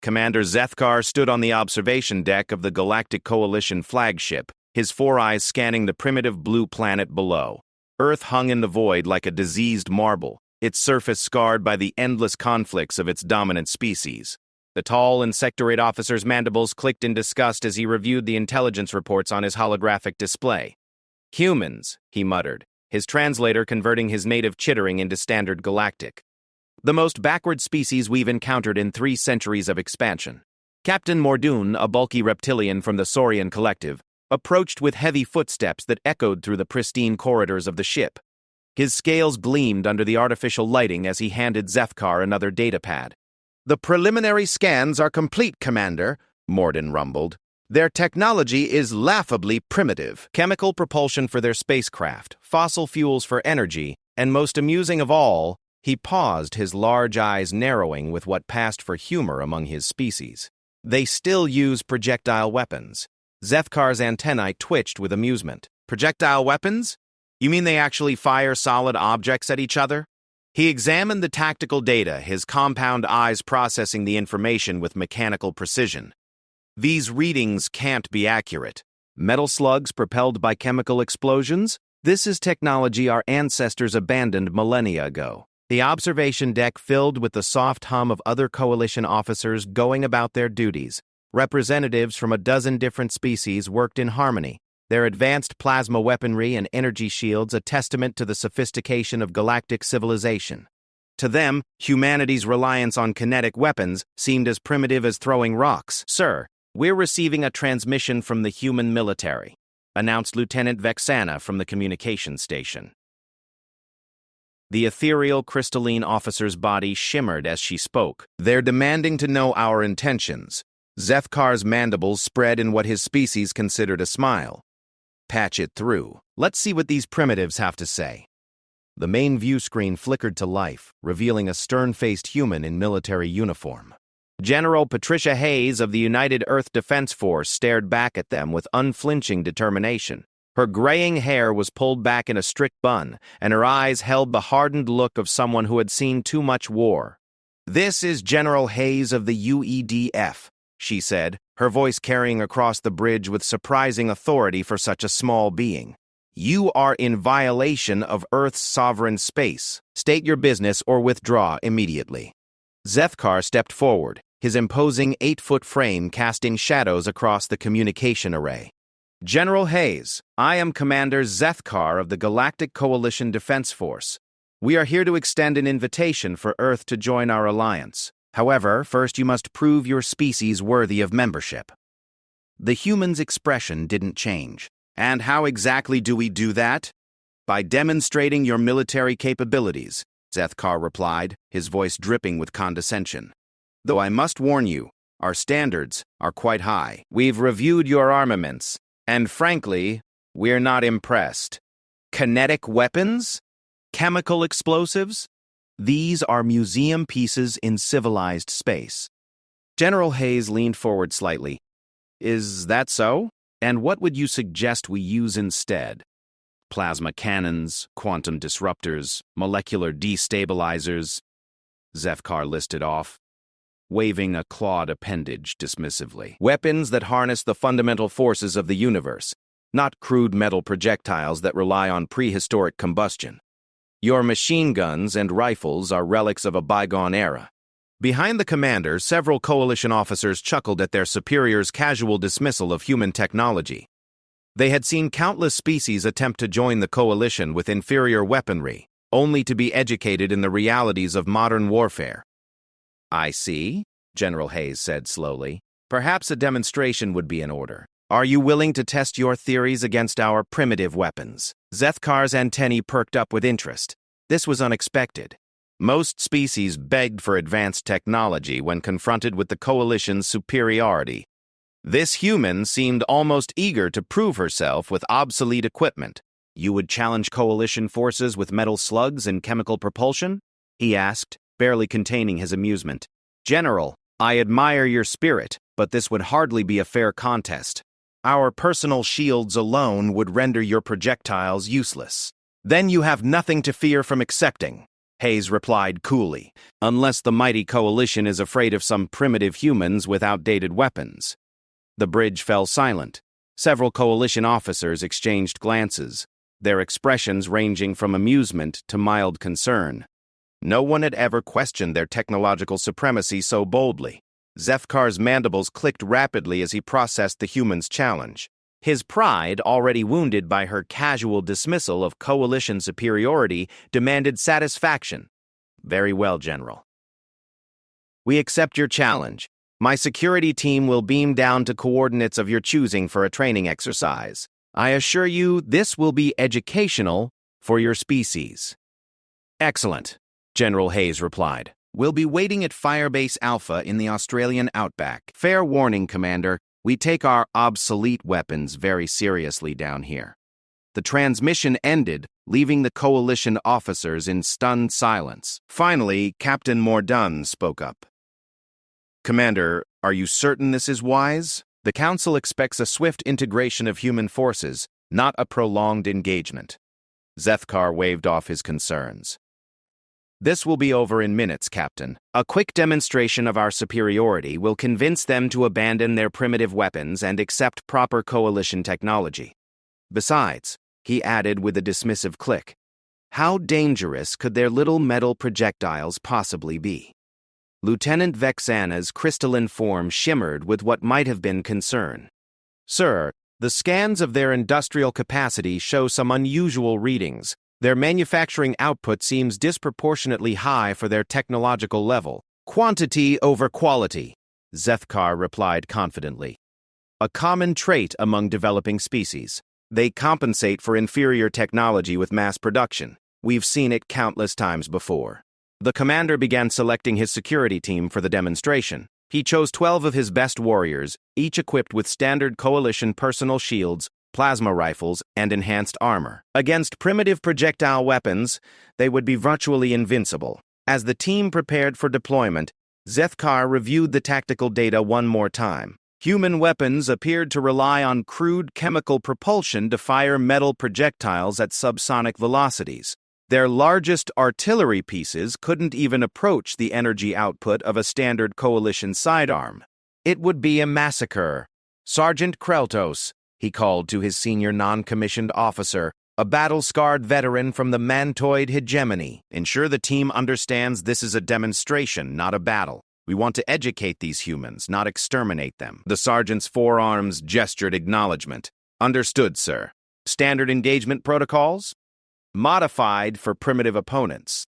Commander Zethkar stood on the observation deck of the Galactic Coalition flagship, his four eyes scanning the primitive blue planet below. Earth hung in the void like a diseased marble, its surface scarred by the endless conflicts of its dominant species. The tall insectoid officer's mandibles clicked in disgust as he reviewed the intelligence reports on his holographic display. "Humans," he muttered, his translator converting his native chittering into standard Galactic. "The most backward species we've encountered in 3 centuries of expansion." Captain Mordoon, a bulky reptilian from the Saurian collective, approached with heavy footsteps that echoed through the pristine corridors of the ship. His scales gleamed under the artificial lighting as he handed Zethkar another datapad. "The preliminary scans are complete, Commander," Morden rumbled. "Their technology is laughably primitive. Chemical propulsion for their spacecraft, fossil fuels for energy, and most amusing of all," he paused, his large eyes narrowing with what passed for humor among his species. "They still use projectile weapons." Zethkar's antennae twitched with amusement. "Projectile weapons? You mean they actually fire solid objects at each other?" He examined the tactical data, his compound eyes processing the information with mechanical precision. "These readings can't be accurate. Metal slugs propelled by chemical explosions? This is technology our ancestors abandoned millennia ago." The observation deck filled with the soft hum of other Coalition officers going about their duties. Representatives from a dozen different species worked in harmony, their advanced plasma weaponry and energy shields a testament to the sophistication of galactic civilization. To them, humanity's reliance on kinetic weapons seemed as primitive as throwing rocks. "Sir, we're receiving a transmission from the human military," announced Lieutenant Vexana from the communications station. The ethereal, crystalline officer's body shimmered as she spoke. "They're demanding to know our intentions." Zethkar's mandibles spread in what his species considered a smile. "Patch it through. Let's see what these primitives have to say." The main view screen flickered to life, revealing a stern-faced human in military uniform. General Patricia Hayes of the United Earth Defense Force stared back at them with unflinching determination. Her graying hair was pulled back in a strict bun, and her eyes held the hardened look of someone who had seen too much war. "This is General Hayes of the UEDF," she said, her voice carrying across the bridge with surprising authority for such a small being. "You are in violation of Earth's sovereign space. State your business or withdraw immediately." Zethkar stepped forward, his imposing 8-foot frame casting shadows across the communication array. "General Hayes, I am Commander Zethkar of the Galactic Coalition Defense Force. We are here to extend an invitation for Earth to join our alliance. However, first you must prove your species worthy of membership." The human's expression didn't change. "And how exactly do we do that?" "By demonstrating your military capabilities," Zethkar replied, his voice dripping with condescension. "Though I must warn you, our standards are quite high. We've reviewed your armaments, and frankly, we're not impressed. Kinetic weapons? Chemical explosives? These are museum pieces in civilized space." General Hayes leaned forward slightly. "Is that so? And what would you suggest we use instead? Plasma cannons, quantum disruptors, molecular destabilizers?" Zethkar listed off, waving a clawed appendage dismissively. "Weapons that harness the fundamental forces of the universe, not crude metal projectiles that rely on prehistoric combustion. Your machine guns and rifles are relics of a bygone era." Behind the commander, several Coalition officers chuckled at their superiors' casual dismissal of human technology. They had seen countless species attempt to join the Coalition with inferior weaponry, only to be educated in the realities of modern warfare. "I see," General Hayes said slowly. "Perhaps a demonstration would be in order. Are you willing to test your theories against our primitive weapons?" Zethkar's antennae perked up with interest. This was unexpected. Most species begged for advanced technology when confronted with the Coalition's superiority. This human seemed almost eager to prove herself with obsolete equipment. "You would challenge Coalition forces with metal slugs and chemical propulsion?" he asked, barely containing his amusement. "General, I admire your spirit, but this would hardly be a fair contest. Our personal shields alone would render your projectiles useless. Then you have nothing to fear from accepting." Hayes replied coolly, unless the mighty coalition is afraid of some primitive humans with outdated weapons. The bridge fell silent. Several coalition officers exchanged glances, their expressions ranging from amusement to mild concern. No one had ever questioned their technological supremacy so boldly. Zethkar's mandibles clicked rapidly as he processed the human's challenge. His pride, already wounded by her casual dismissal of coalition superiority, demanded satisfaction. Very well, General. We accept your challenge. My security team will beam down to coordinates of your choosing for a training exercise. I assure you this will be educational for your species. Excellent, General Hayes replied. We'll be waiting at Firebase Alpha in the Australian outback. Fair warning, Commander. We take our obsolete weapons very seriously down here. The transmission ended, leaving the coalition officers in stunned silence. Finally, Captain Mordun spoke up. Commander, are you certain this is wise? The Council expects a swift integration of human forces, not a prolonged engagement. Zethkar waved off his concerns. This will be over in minutes, Captain. A quick demonstration of our superiority will convince them to abandon their primitive weapons and accept proper coalition technology. Besides, he added with a dismissive click, how dangerous could their little metal projectiles possibly be? Lieutenant Vexana's crystalline form shimmered with what might have been concern. Sir, the scans of their industrial capacity show some unusual readings. Their manufacturing output seems disproportionately high for their technological level. Quantity over quality, Zethkar replied confidently. A common trait among developing species. They compensate for inferior technology with mass production. We've seen it countless times before. The commander began selecting his security team for the demonstration. He chose 12 of his best warriors, each equipped with standard coalition personal shields, plasma rifles, and enhanced armor. Against primitive projectile weapons, they would be virtually invincible. As the team prepared for deployment, Zethkar reviewed the tactical data one more time. Human weapons appeared to rely on crude chemical propulsion to fire metal projectiles at subsonic velocities. Their largest artillery pieces couldn't even approach the energy output of a standard coalition sidearm. It would be a massacre. Sergeant Kreltos, he called to his senior non-commissioned officer, a battle-scarred veteran from the Mantoid hegemony. Ensure the team understands this is a demonstration, not a battle. We want to educate these humans, not exterminate them. The sergeant's forearms gestured acknowledgement. Understood, sir. Standard engagement protocols? Modified for primitive opponents.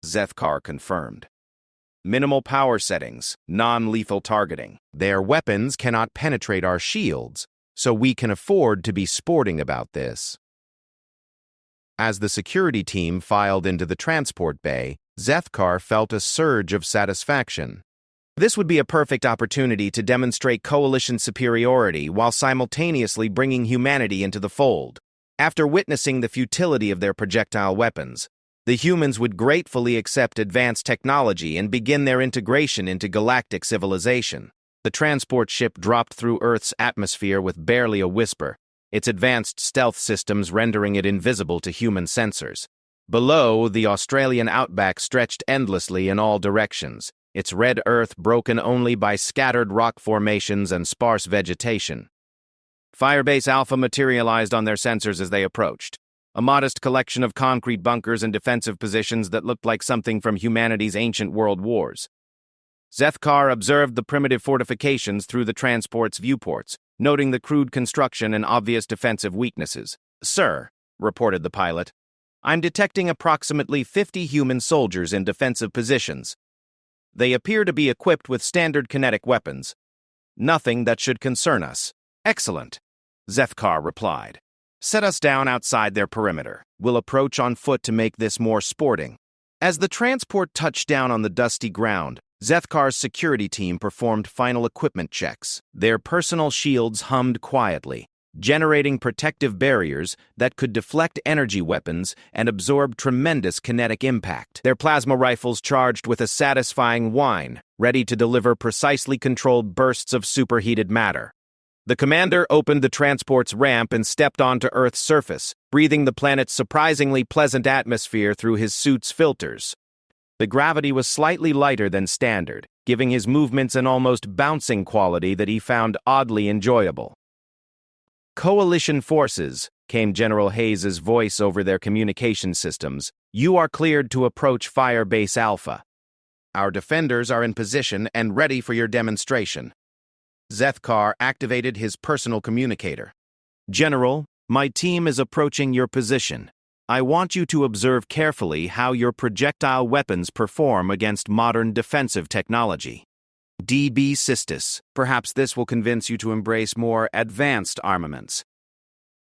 Zethkar confirmed. Minimal power settings, non-lethal targeting. Their weapons cannot penetrate our shields, so we can afford to be sporting about this. As the security team filed into the transport bay, Zethkar felt a surge of satisfaction. This would be a perfect opportunity to demonstrate coalition superiority while simultaneously bringing humanity into the fold. After witnessing the futility of their projectile weapons, the humans would gratefully accept advanced technology and begin their integration into galactic civilization. The transport ship dropped through Earth's atmosphere with barely a whisper, its advanced stealth systems rendering it invisible to human sensors. Below, the Australian outback stretched endlessly in all directions, its red earth broken only by scattered rock formations and sparse vegetation. Firebase Alpha materialized on their sensors as they approached, a modest collection of concrete bunkers and defensive positions that looked like something from humanity's ancient world wars. Zethkar observed the primitive fortifications through the transport's viewports, noting the crude construction and obvious defensive weaknesses. Sir, reported the pilot, I'm detecting approximately 50 human soldiers in defensive positions. They appear to be equipped with standard kinetic weapons. Nothing that should concern us. Excellent, Zethkar replied. Set us down outside their perimeter. We'll approach on foot to make this more sporting. As the transport touched down on the dusty ground, Zethkar's security team performed final equipment checks. Their personal shields hummed quietly, generating protective barriers that could deflect energy weapons and absorb tremendous kinetic impact. Their plasma rifles charged with a satisfying whine, ready to deliver precisely controlled bursts of superheated matter. The commander opened the transport's ramp and stepped onto Earth's surface, breathing the planet's surprisingly pleasant atmosphere through his suit's filters. The gravity was slightly lighter than standard, giving his movements an almost bouncing quality that he found oddly enjoyable. "Coalition forces," came General Hayes's voice over their communication systems. "You are cleared to approach Firebase Alpha. Our defenders are in position and ready for your demonstration." Zethkar activated his personal communicator. "General, my team is approaching your position. I want you to observe carefully how your projectile weapons perform against modern defensive technology. DB Sistis, perhaps this will convince you to embrace more advanced armaments."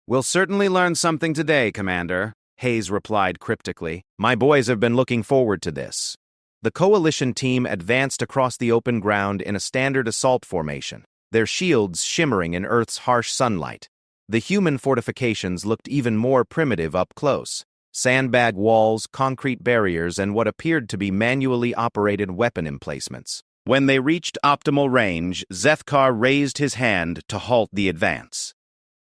"We'll certainly learn something today, Commander," Hayes replied cryptically. "My boys have been looking forward to this." The coalition team advanced across the open ground in a standard assault formation, their shields shimmering in Earth's harsh sunlight. The human fortifications looked even more primitive up close. Sandbag walls, concrete barriers, and what appeared to be manually operated weapon emplacements. When they reached optimal range, Zethkar raised his hand to halt the advance.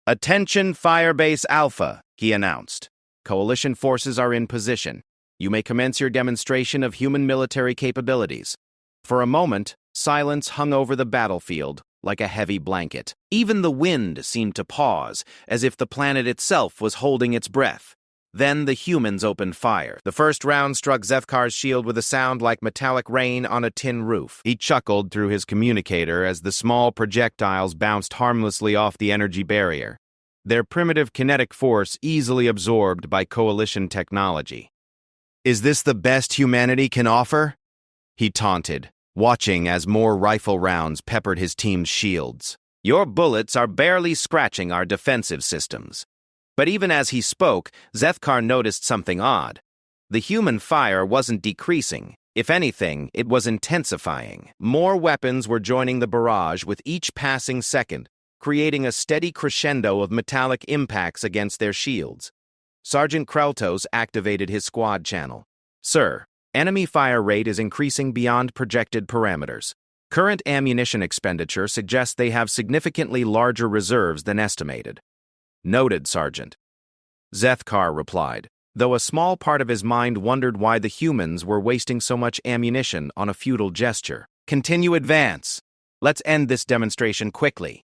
"Attention Firebase Alpha," he announced. "Coalition forces are in position. You may commence your demonstration of human military capabilities." For a moment, silence hung over the battlefield like a heavy blanket. Even the wind seemed to pause, as if the planet itself was holding its breath. Then the humans opened fire. The first round struck Zethkar's shield with a sound like metallic rain on a tin roof. He chuckled through his communicator as the small projectiles bounced harmlessly off the energy barrier, their primitive kinetic force easily absorbed by coalition technology. "Is this the best humanity can offer?" he taunted, watching as more rifle rounds peppered his team's shields. "Your bullets are barely scratching our defensive systems." But even as he spoke, Zethkar noticed something odd. The human fire wasn't decreasing. If anything, it was intensifying. More weapons were joining the barrage with each passing second, creating a steady crescendo of metallic impacts against their shields. Sergeant Kreltos activated his squad channel. "Sir, enemy fire rate is increasing beyond projected parameters. Current ammunition expenditure suggests they have significantly larger reserves than estimated." "Noted, Sergeant." Zethkar replied, though a small part of his mind wondered why the humans were wasting so much ammunition on a futile gesture. "Continue advance. Let's end this demonstration quickly."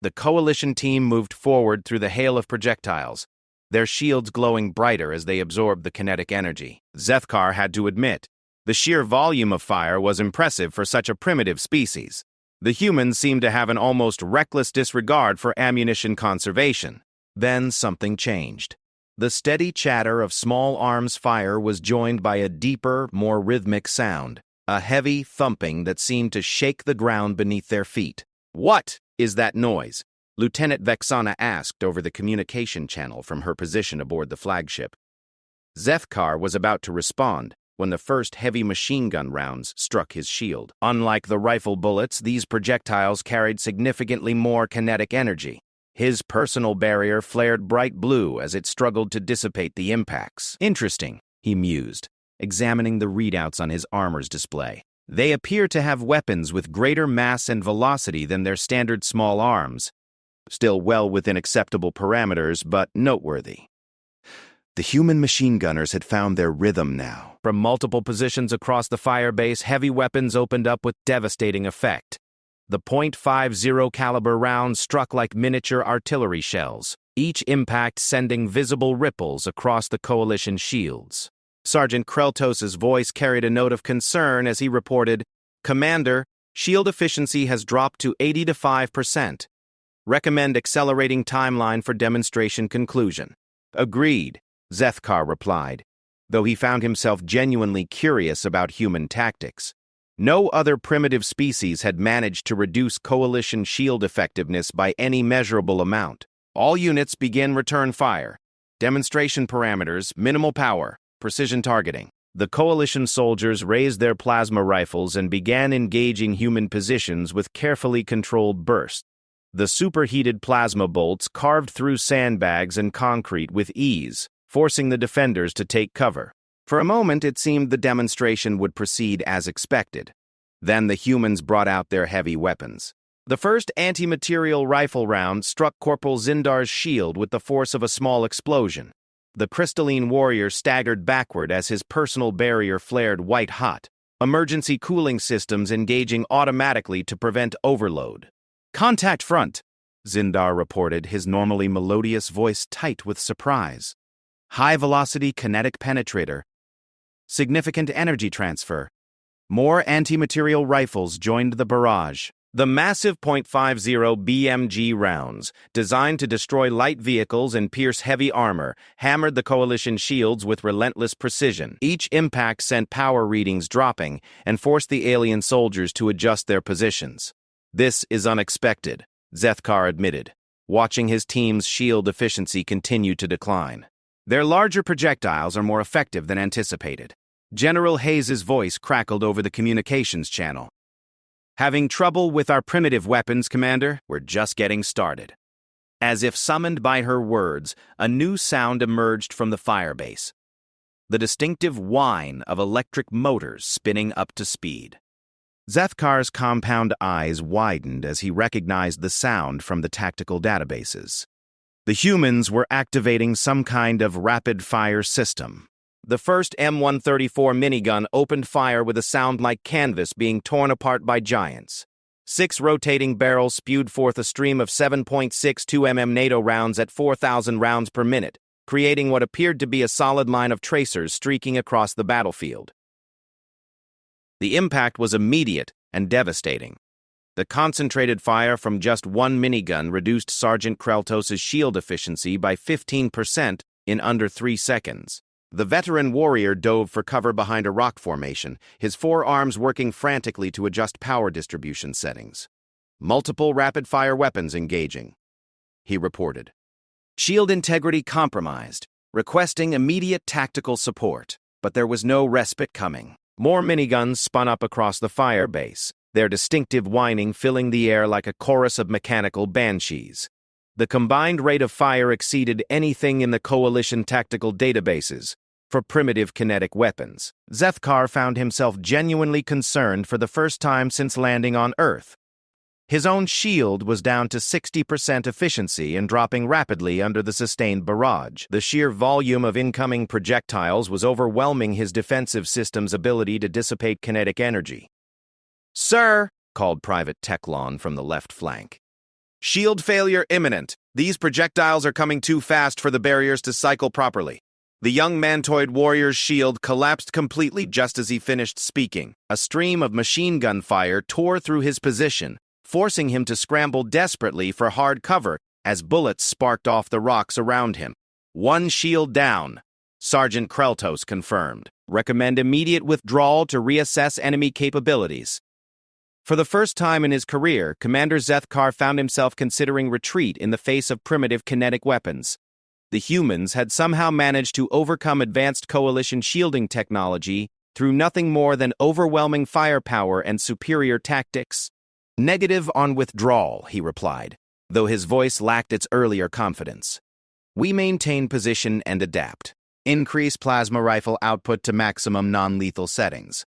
The coalition team moved forward through the hail of projectiles, their shields glowing brighter as they absorbed the kinetic energy. Zethkar had to admit, the sheer volume of fire was impressive for such a primitive species. The humans seemed to have an almost reckless disregard for ammunition conservation. Then something changed. The steady chatter of small arms fire was joined by a deeper, more rhythmic sound, a heavy thumping that seemed to shake the ground beneath their feet. "What is that noise?" Lieutenant Vexana asked over the communication channel from her position aboard the flagship. Zethkar was about to respond when the first heavy machine gun rounds struck his shield. Unlike the rifle bullets, these projectiles carried significantly more kinetic energy. His personal barrier flared bright blue as it struggled to dissipate the impacts. "Interesting," he mused, examining the readouts on his armor's display. "They appear to have weapons with greater mass and velocity than their standard small arms. Still well within acceptable parameters, but noteworthy." The human machine gunners had found their rhythm now. From multiple positions across the firebase, heavy weapons opened up with devastating effect. The .50 caliber rounds struck like miniature artillery shells, each impact sending visible ripples across the coalition shields. Sergeant Kreltos' voice carried a note of concern as he reported, "Commander, shield efficiency has dropped to 85%. Recommend accelerating timeline for demonstration conclusion." "Agreed," Zethkar replied, though he found himself genuinely curious about human tactics. No other primitive species had managed to reduce coalition shield effectiveness by any measurable amount. "All units begin return fire. Demonstration parameters, minimal power, precision targeting." The coalition soldiers raised their plasma rifles and began engaging human positions with carefully controlled bursts. The superheated plasma bolts carved through sandbags and concrete with ease, forcing the defenders to take cover. For a moment, it seemed the demonstration would proceed as expected. Then the humans brought out their heavy weapons. The first anti-material rifle round struck Corporal Zindar's shield with the force of a small explosion. The crystalline warrior staggered backward as his personal barrier flared white-hot, emergency cooling systems engaging automatically to prevent overload. "Contact front," Zindar reported, his normally melodious voice tight with surprise. "High-velocity kinetic penetrator. Significant energy transfer. More anti-material rifles joined the barrage." The massive .50 BMG rounds, designed to destroy light vehicles and pierce heavy armor, hammered the Coalition shields with relentless precision. Each impact sent power readings dropping and forced the alien soldiers to adjust their positions. "This is unexpected," Zethkar admitted, watching his team's shield efficiency continue to decline. "Their larger projectiles are more effective than anticipated." General Hayes's voice crackled over the communications channel. "Having trouble with our primitive weapons, Commander? We're just getting started." As if summoned by her words, a new sound emerged from the Firebase. The distinctive whine of electric motors spinning up to speed. Zethkar's compound eyes widened as he recognized the sound from the tactical databases. The humans were activating some kind of rapid-fire system. The first M134 minigun opened fire with a sound like canvas being torn apart by giants. 6 rotating barrels spewed forth a stream of 7.62 mm NATO rounds at 4,000 rounds per minute, creating what appeared to be a solid line of tracers streaking across the battlefield. The impact was immediate and devastating. The concentrated fire from just one minigun reduced Sergeant Kreltos' shield efficiency by 15% in under 3 seconds. The veteran warrior dove for cover behind a rock formation, his forearms working frantically to adjust power distribution settings. "Multiple rapid-fire weapons engaging," he reported. "Shield integrity compromised, requesting immediate tactical support." But there was no respite coming. More miniguns spun up across the Firebase, their distinctive whining filling the air like a chorus of mechanical banshees. The combined rate of fire exceeded anything in the Coalition tactical databases for primitive kinetic weapons. Zethkar found himself genuinely concerned for the first time since landing on Earth. His own shield was down to 60% efficiency and dropping rapidly under the sustained barrage. The sheer volume of incoming projectiles was overwhelming his defensive system's ability to dissipate kinetic energy. "Sir," called Private Teclon from the left flank. "Shield failure imminent. These projectiles are coming too fast for the barriers to cycle properly." The young mantoid warrior's shield collapsed completely just as he finished speaking. A stream of machine gun fire tore through his position, forcing him to scramble desperately for hard cover as bullets sparked off the rocks around him. "One shield down," Sergeant Kreltos confirmed. "Recommend immediate withdrawal to reassess enemy capabilities." For the first time in his career, Commander Zethkar found himself considering retreat in the face of primitive kinetic weapons. The humans had somehow managed to overcome advanced Coalition shielding technology through nothing more than overwhelming firepower and superior tactics. "Negative on withdrawal," he replied, though his voice lacked its earlier confidence. "We maintain position and adapt. Increase plasma rifle output to maximum non-lethal settings."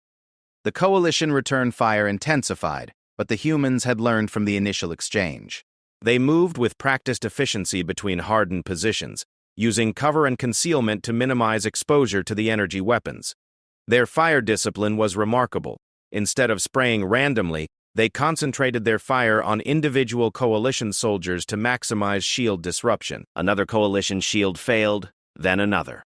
The Coalition return fire intensified, but the humans had learned from the initial exchange. They moved with practiced efficiency between hardened positions, using cover and concealment to minimize exposure to the energy weapons. Their fire discipline was remarkable. Instead of spraying randomly, they concentrated their fire on individual Coalition soldiers to maximize shield disruption. Another Coalition shield failed, then another.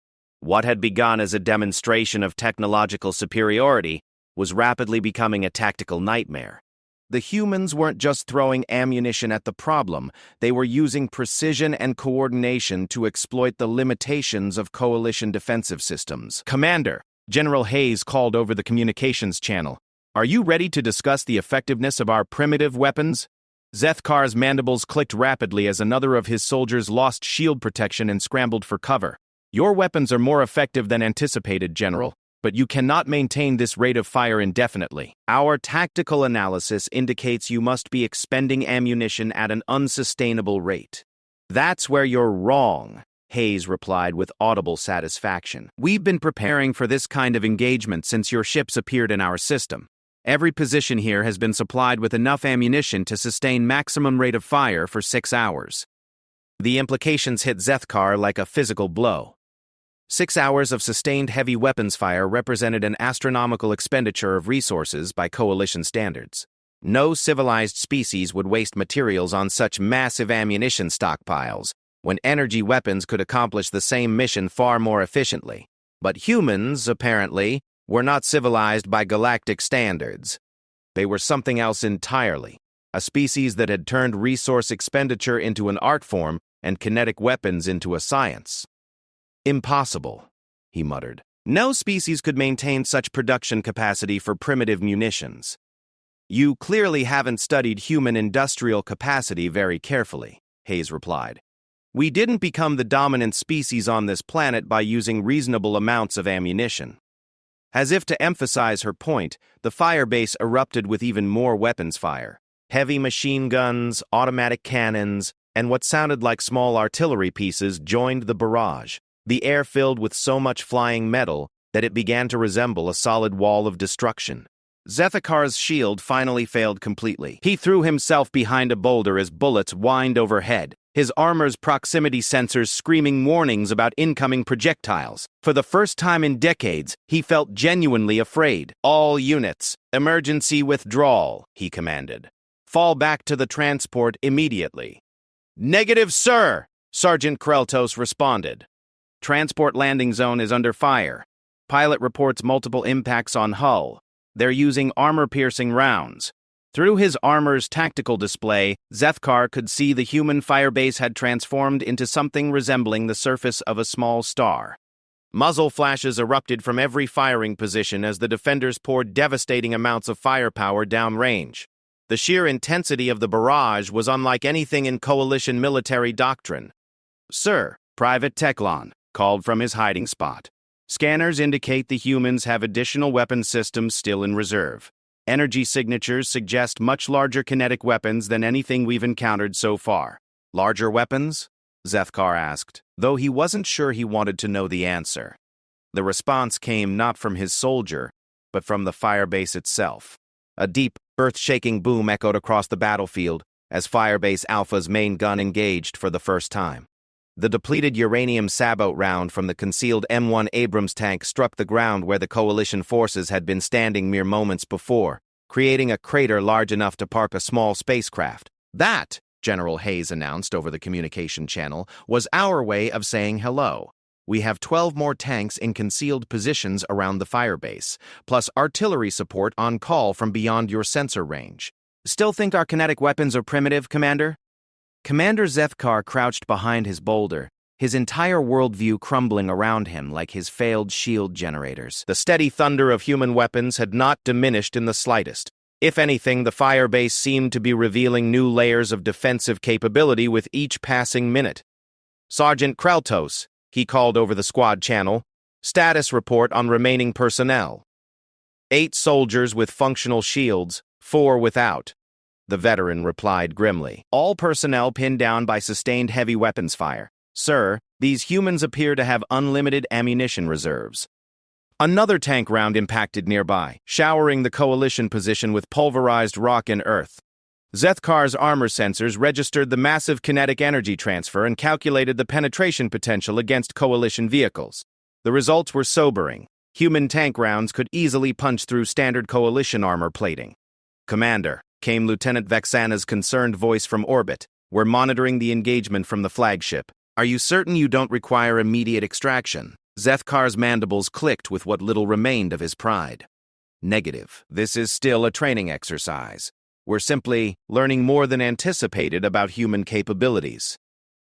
What had begun as a demonstration of technological superiority was rapidly becoming a tactical nightmare. The humans weren't just throwing ammunition at the problem, they were using precision and coordination to exploit the limitations of Coalition defensive systems. "Commander," General Hayes called over the communications channel, "are you ready to discuss the effectiveness of our primitive weapons?" Zethkar's mandibles clicked rapidly as another of his soldiers lost shield protection and scrambled for cover. "Your weapons are more effective than anticipated, General, but you cannot maintain this rate of fire indefinitely. Our tactical analysis indicates you must be expending ammunition at an unsustainable rate." "That's where you're wrong," Hayes replied with audible satisfaction. "We've been preparing for this kind of engagement since your ships appeared in our system. Every position here has been supplied with enough ammunition to sustain maximum rate of fire for 6 hours. The implications hit Zethkar like a physical blow. 6 hours of sustained heavy weapons fire represented an astronomical expenditure of resources by Coalition standards. No civilized species would waste materials on such massive ammunition stockpiles, when energy weapons could accomplish the same mission far more efficiently. But humans, apparently, were not civilized by galactic standards. They were something else entirely, a species that had turned resource expenditure into an art form and kinetic weapons into a science. Impossible, he muttered. No species could maintain such production capacity for primitive munitions. You clearly haven't studied human industrial capacity very carefully, Hayes replied. We didn't become the dominant species on this planet by using reasonable amounts of ammunition. As if to emphasize her point, the Firebase erupted with even more weapons fire. Heavy machine guns, automatic cannons, and what sounded like small artillery pieces joined the barrage. The air filled with so much flying metal that it began to resemble a solid wall of destruction. Zethakar's shield finally failed completely. He threw himself behind a boulder as bullets whined overhead, his armor's proximity sensors screaming warnings about incoming projectiles. For the first time in decades, he felt genuinely afraid. All units, emergency withdrawal, he commanded. Fall back to the transport immediately. Negative, sir, Sergeant Kreltos responded. Transport landing zone is under fire. Pilot reports multiple impacts on hull. They're using armor-piercing rounds. Through his armor's tactical display, Zethkar could see the human Firebase had transformed into something resembling the surface of a small star. Muzzle flashes erupted from every firing position as the defenders poured devastating amounts of firepower downrange. The sheer intensity of the barrage was unlike anything in Coalition military doctrine. Sir, Private Teklon called from his hiding spot. Scanners indicate the humans have additional weapon systems still in reserve. Energy signatures suggest much larger kinetic weapons than anything we've encountered so far. Larger weapons? Zethkar asked, though he wasn't sure he wanted to know the answer. The response came not from his soldier, but from the Firebase itself. A deep, earth-shaking boom echoed across the battlefield as Firebase Alpha's main gun engaged for the first time. The depleted uranium sabot round from the concealed M1 Abrams tank struck the ground where the Coalition forces had been standing mere moments before, creating a crater large enough to park a small spacecraft. That, General Hayes announced over the communication channel, was our way of saying hello. We have 12 more tanks in concealed positions around the Firebase, plus artillery support on call from beyond your sensor range. Still think our kinetic weapons are primitive, Commander? Commander Zethkar crouched behind his boulder, his entire worldview crumbling around him like his failed shield generators. The steady thunder of human weapons had not diminished in the slightest. If anything, the Firebase seemed to be revealing new layers of defensive capability with each passing minute. Sergeant Kreltos, he called over the squad channel, status report on remaining personnel. 8 soldiers with functional shields, 4 without. The veteran replied grimly. All personnel pinned down by sustained heavy weapons fire. Sir, these humans appear to have unlimited ammunition reserves. Another tank round impacted nearby, showering the Coalition position with pulverized rock and earth. Zethkar's armor sensors registered the massive kinetic energy transfer and calculated the penetration potential against Coalition vehicles. The results were sobering. Human tank rounds could easily punch through standard Coalition armor plating. Commander, came Lieutenant Vexana's concerned voice from orbit. We're monitoring the engagement from the flagship. Are you certain you don't require immediate extraction? Zethkar's mandibles clicked with what little remained of his pride. Negative. This is still a training exercise. We're simply learning more than anticipated about human capabilities.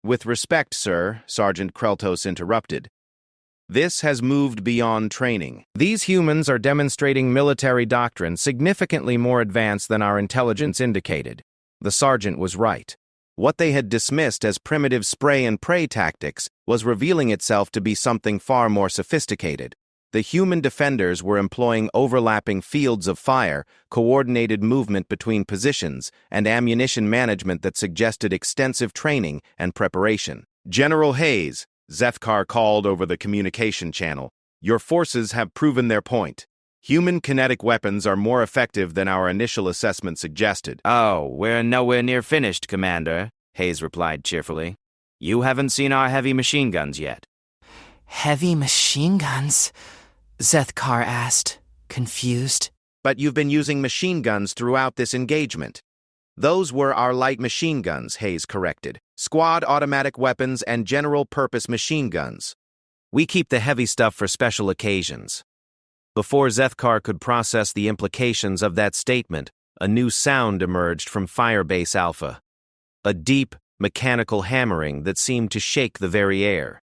With respect, sir, Sergeant Kreltos interrupted. This has moved beyond training. These humans are demonstrating military doctrine significantly more advanced than our intelligence indicated. The sergeant was right. What they had dismissed as primitive spray-and-pray tactics was revealing itself to be something far more sophisticated. The human defenders were employing overlapping fields of fire, coordinated movement between positions, and ammunition management that suggested extensive training and preparation. General Hayes, Zethkar called over the communication channel, your forces have proven their point. Human kinetic weapons are more effective than our initial assessment suggested. Oh, we're nowhere near finished, Commander, Hayes replied cheerfully. You haven't seen our heavy machine guns yet. Heavy machine guns? Zethkar asked, confused. But you've been using machine guns throughout this engagement. Those were our light machine guns, Hayes corrected. Squad automatic weapons and general-purpose machine guns. We keep the heavy stuff for special occasions. Before Zethkar could process the implications of that statement, a new sound emerged from Firebase Alpha. A deep, mechanical hammering that seemed to shake the very air.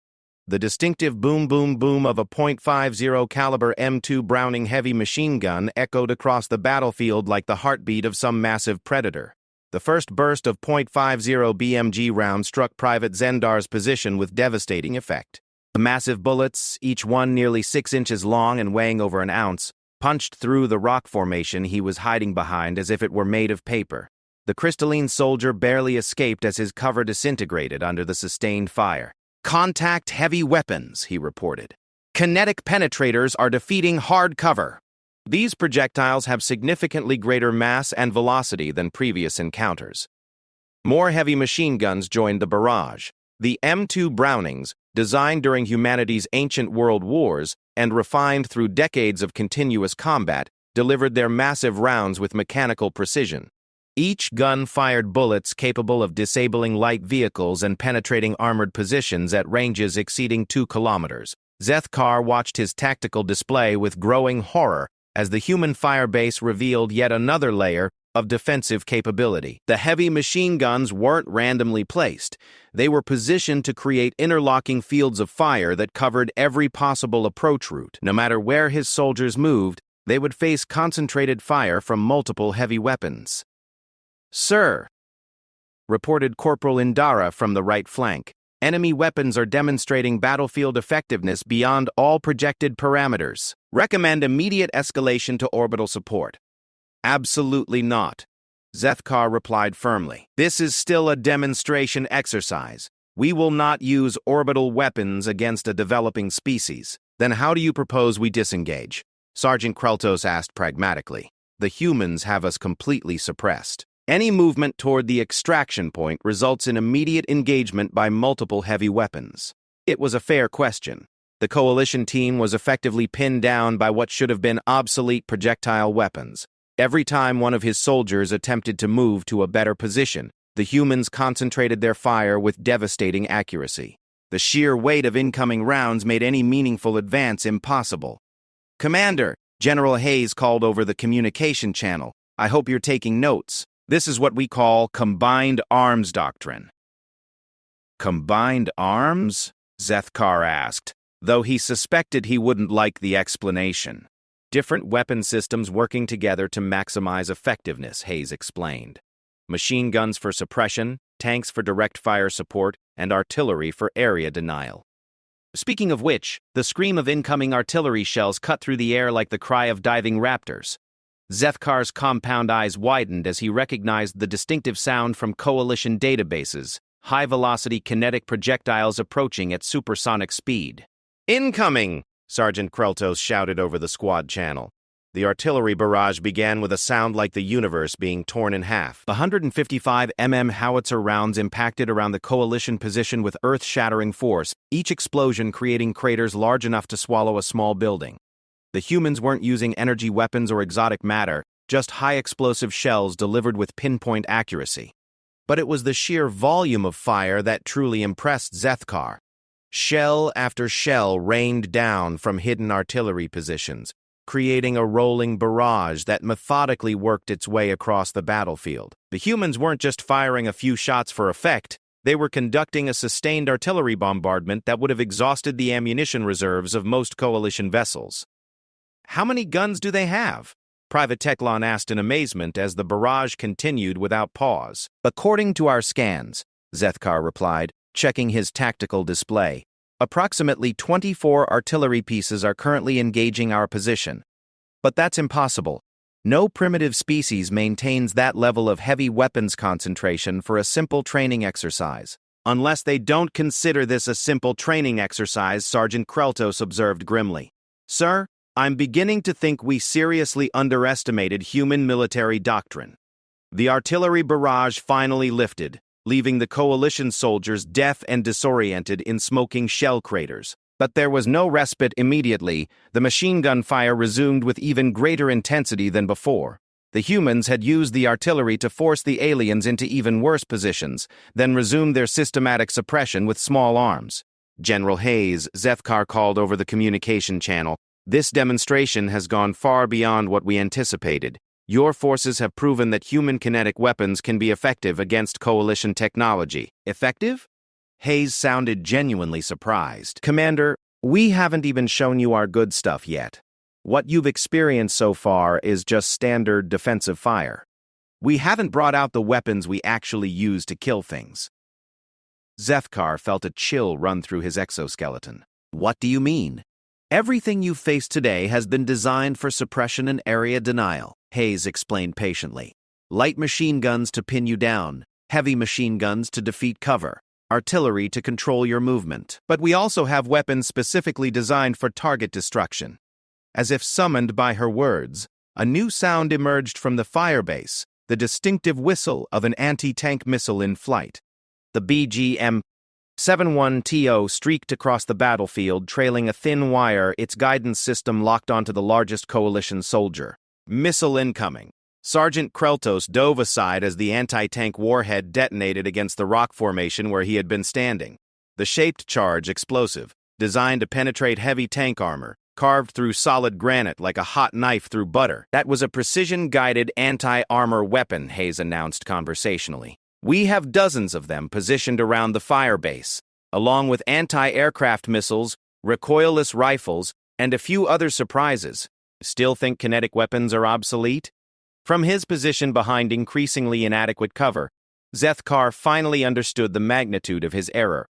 The distinctive boom-boom-boom of a .50 caliber M2 Browning heavy machine gun echoed across the battlefield like the heartbeat of some massive predator. The first burst of .50 BMG rounds struck Private Zendar's position with devastating effect. The massive bullets, each one nearly 6 inches long and weighing over an ounce, punched through the rock formation he was hiding behind as if it were made of paper. The crystalline soldier barely escaped as his cover disintegrated under the sustained fire. "Contact heavy weapons," he reported. "Kinetic penetrators are defeating hard cover." These projectiles have significantly greater mass and velocity than previous encounters. More heavy machine guns joined the barrage. The M2 Brownings, designed during humanity's ancient world wars and refined through decades of continuous combat, delivered their massive rounds with mechanical precision. Each gun fired bullets capable of disabling light vehicles and penetrating armored positions at ranges exceeding 2 kilometers. Zethkar watched his tactical display with growing horror as the human Firebase revealed yet another layer of defensive capability. The heavy machine guns weren't randomly placed. They were positioned to create interlocking fields of fire that covered every possible approach route. No matter where his soldiers moved, they would face concentrated fire from multiple heavy weapons. "Sir," reported Corporal Indara from the right flank, "enemy weapons are demonstrating battlefield effectiveness beyond all projected parameters. Recommend immediate escalation to orbital support." "Absolutely not," Zethkar replied firmly. "This is still a demonstration exercise. We will not use orbital weapons against a developing species." "Then how do you propose we disengage?" Sergeant Kreltos asked pragmatically. "The humans have us completely suppressed. Any movement toward the extraction point results in immediate engagement by multiple heavy weapons." It was a fair question. The coalition team was effectively pinned down by what should have been obsolete projectile weapons. Every time one of his soldiers attempted to move to a better position, the humans concentrated their fire with devastating accuracy. The sheer weight of incoming rounds made any meaningful advance impossible. "Commander," General Hayes called over the communication channel, "I hope you're taking notes. This is what we call combined arms doctrine." "Combined arms?" Zethkar asked, though he suspected he wouldn't like the explanation. "Different weapon systems working together to maximize effectiveness," Hayes explained. "Machine guns for suppression, tanks for direct fire support, and artillery for area denial." Speaking of which, the scream of incoming artillery shells cut through the air like the cry of diving raptors. Zethkar's compound eyes widened as he recognized the distinctive sound from Coalition databases, high-velocity kinetic projectiles approaching at supersonic speed. "Incoming!" Sergeant Kreltos shouted over the squad channel. The artillery barrage began with a sound like the universe being torn in half. The 155 howitzer rounds impacted around the Coalition position with earth-shattering force, each explosion creating craters large enough to swallow a small building. The humans weren't using energy weapons or exotic matter, just high-explosive shells delivered with pinpoint accuracy. But it was the sheer volume of fire that truly impressed Zethkar. Shell after shell rained down from hidden artillery positions, creating a rolling barrage that methodically worked its way across the battlefield. The humans weren't just firing a few shots for effect, they were conducting a sustained artillery bombardment that would have exhausted the ammunition reserves of most Coalition vessels. "How many guns do they have?" Private Teclon asked in amazement as the barrage continued without pause. "According to our scans," Zethkar replied, checking his tactical display, "approximately 24 artillery pieces are currently engaging our position. But that's impossible. No primitive species maintains that level of heavy weapons concentration for a simple training exercise." "Unless they don't consider this a simple training exercise," Sergeant Kreltos observed grimly. "Sir, I'm beginning to think we seriously underestimated human military doctrine. The artillery barrage finally lifted, leaving the coalition soldiers deaf and disoriented in smoking shell craters. But there was no respite immediately. The machine gun fire resumed with even greater intensity than before. The humans had used the artillery to force the aliens into even worse positions, then resumed their systematic suppression with small arms. General Hayes, Zethkar called over the communication channel. This demonstration has gone far beyond what we anticipated. Your forces have proven that human kinetic weapons can be effective against coalition technology. Effective? Hayes sounded genuinely surprised. Commander, we haven't even shown you our good stuff yet. What you've experienced so far is just standard defensive fire. We haven't brought out the weapons we actually use to kill things. Zethkar felt a chill run through his exoskeleton. What do you mean? Everything you've faced today has been designed for suppression and area denial, Hayes explained patiently. Light machine guns to pin you down, heavy machine guns to defeat cover, artillery to control your movement. But we also have weapons specifically designed for target destruction. As if summoned by her words, a new sound emerged from the Firebase, the distinctive whistle of an anti-tank missile in flight. The BGM-71TO streaked across the battlefield, trailing a thin wire, its guidance system locked onto the largest coalition soldier. Missile incoming. Sergeant Kreltos dove aside as the anti-tank warhead detonated against the rock formation where he had been standing. The shaped charge explosive, designed to penetrate heavy tank armor, carved through solid granite like a hot knife through butter. That was a precision-guided anti-armor weapon, Hayes announced conversationally. We have dozens of them positioned around the Firebase, along with anti-aircraft missiles, recoilless rifles, and a few other surprises. Still think kinetic weapons are obsolete? From his position behind increasingly inadequate cover, Zethkar finally understood the magnitude of his error.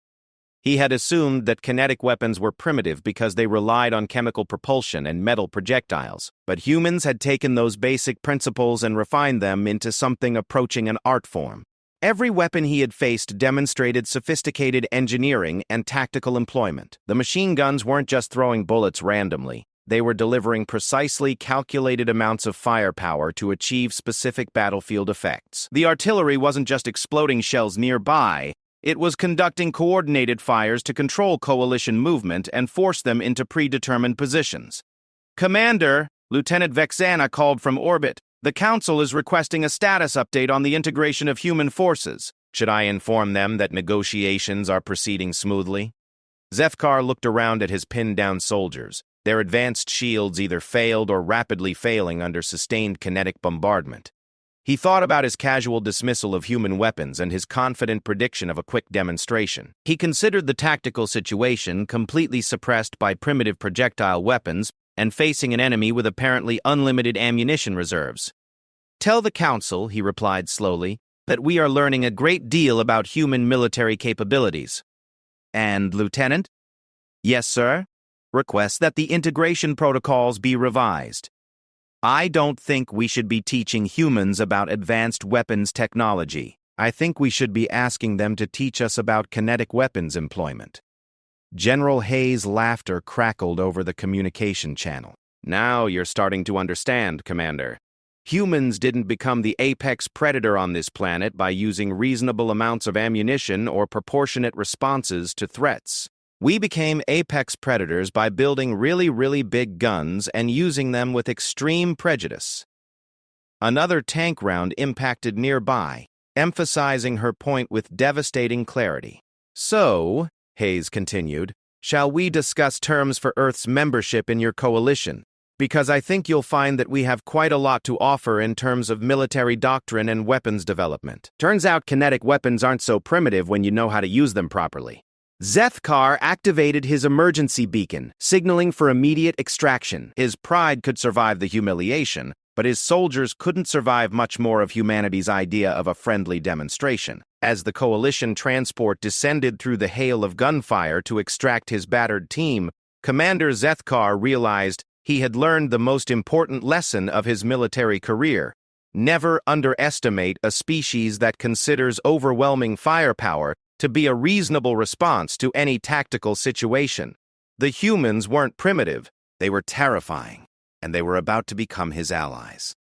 He had assumed that kinetic weapons were primitive because they relied on chemical propulsion and metal projectiles, but humans had taken those basic principles and refined them into something approaching an art form. Every weapon he had faced demonstrated sophisticated engineering and tactical employment. The machine guns weren't just throwing bullets randomly. They were delivering precisely calculated amounts of firepower to achieve specific battlefield effects. The artillery wasn't just exploding shells nearby. It was conducting coordinated fires to control coalition movement and force them into predetermined positions. Commander, Lieutenant Vexana called from orbit. The Council is requesting a status update on the integration of human forces. Should I inform them that negotiations are proceeding smoothly? Zethkar looked around at his pinned-down soldiers. Their advanced shields either failed or rapidly failing under sustained kinetic bombardment. He thought about his casual dismissal of human weapons and his confident prediction of a quick demonstration. He considered the tactical situation completely suppressed by primitive projectile weapons and facing an enemy with apparently unlimited ammunition reserves. Tell the Council, he replied slowly, that we are learning a great deal about human military capabilities. And, Lieutenant? Yes, sir. Request that the integration protocols be revised. I don't think we should be teaching humans about advanced weapons technology. I think we should be asking them to teach us about kinetic weapons employment. General Hayes' laughter crackled over the communication channel. Now you're starting to understand, Commander. Humans didn't become the apex predator on this planet by using reasonable amounts of ammunition or proportionate responses to threats. We became apex predators by building really big guns and using them with extreme prejudice. Another tank round impacted nearby, emphasizing her point with devastating clarity. So, Hayes continued, shall we discuss terms for Earth's membership in your coalition? Because I think you'll find that we have quite a lot to offer in terms of military doctrine and weapons development. Turns out kinetic weapons aren't so primitive when you know how to use them properly. Zethkar activated his emergency beacon, signaling for immediate extraction. His pride could survive the humiliation, but his soldiers couldn't survive much more of humanity's idea of a friendly demonstration. As the coalition transport descended through the hail of gunfire to extract his battered team, Commander Zethkar realized he had learned the most important lesson of his military career. Never underestimate a species that considers overwhelming firepower to be a reasonable response to any tactical situation. The humans weren't primitive. They were terrifying, and they were about to become his allies.